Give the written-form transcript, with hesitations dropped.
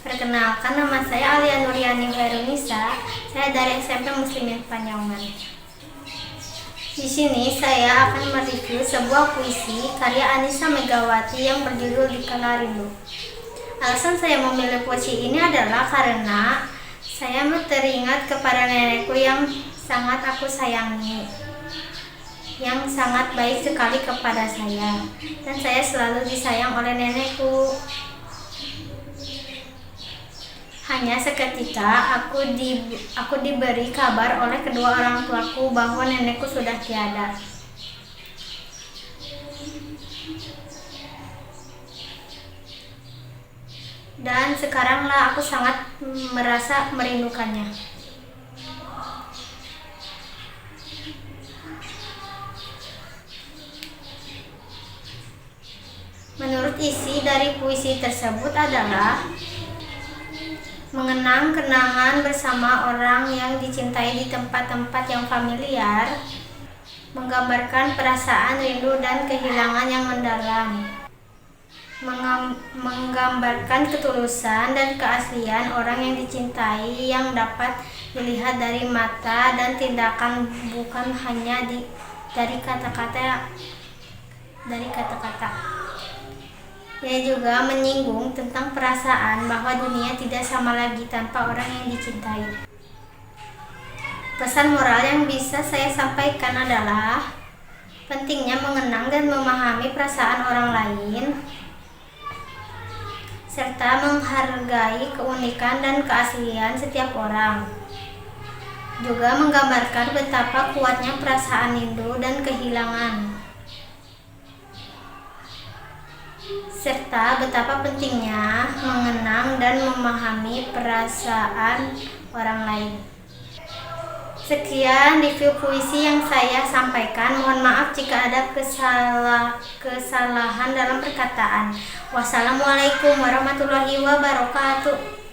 Perkenalkan, nama saya Alia Nuriani Herunisa. Saya dari SMP Muslimin Panyaungan. Di sini saya akan mereview sebuah puisi karya Anissa Megawati yang berjudul Dikala Rindu. Alasan saya memilih puisi ini adalah karena saya teringat kepada nenekku yang sangat aku sayangi, yang sangat baik sekali kepada saya, dan saya selalu disayang oleh nenekku. Hanya seketika aku diberi kabar oleh kedua orang tuaku bahwa nenekku sudah tiada. Dan sekaranglah aku sangat merasa merindukannya. Menurut isi dari puisi tersebut adalah mengenang kenangan bersama orang yang dicintai di tempat-tempat yang familiar, menggambarkan perasaan rindu dan kehilangan yang mendalam, menggambarkan ketulusan dan keaslian orang yang dicintai yang dapat dilihat dari mata dan tindakan, bukan hanya dari kata-kata. Ia juga menyinggung tentang perasaan bahwa dunia tidak sama lagi tanpa orang yang dicintai. Pesan moral yang bisa saya sampaikan adalah pentingnya mengenang dan memahami perasaan orang lain, serta menghargai keunikan dan keaslian setiap orang. Juga menggambarkan betapa kuatnya perasaan rindu dan kehilangan, serta betapa pentingnya mengenang dan memahami perasaan orang lain. Sekian review puisi yang saya sampaikan. Mohon maaf jika ada kesalahan dalam perkataan. Wassalamualaikum warahmatullahi wabarakatuh.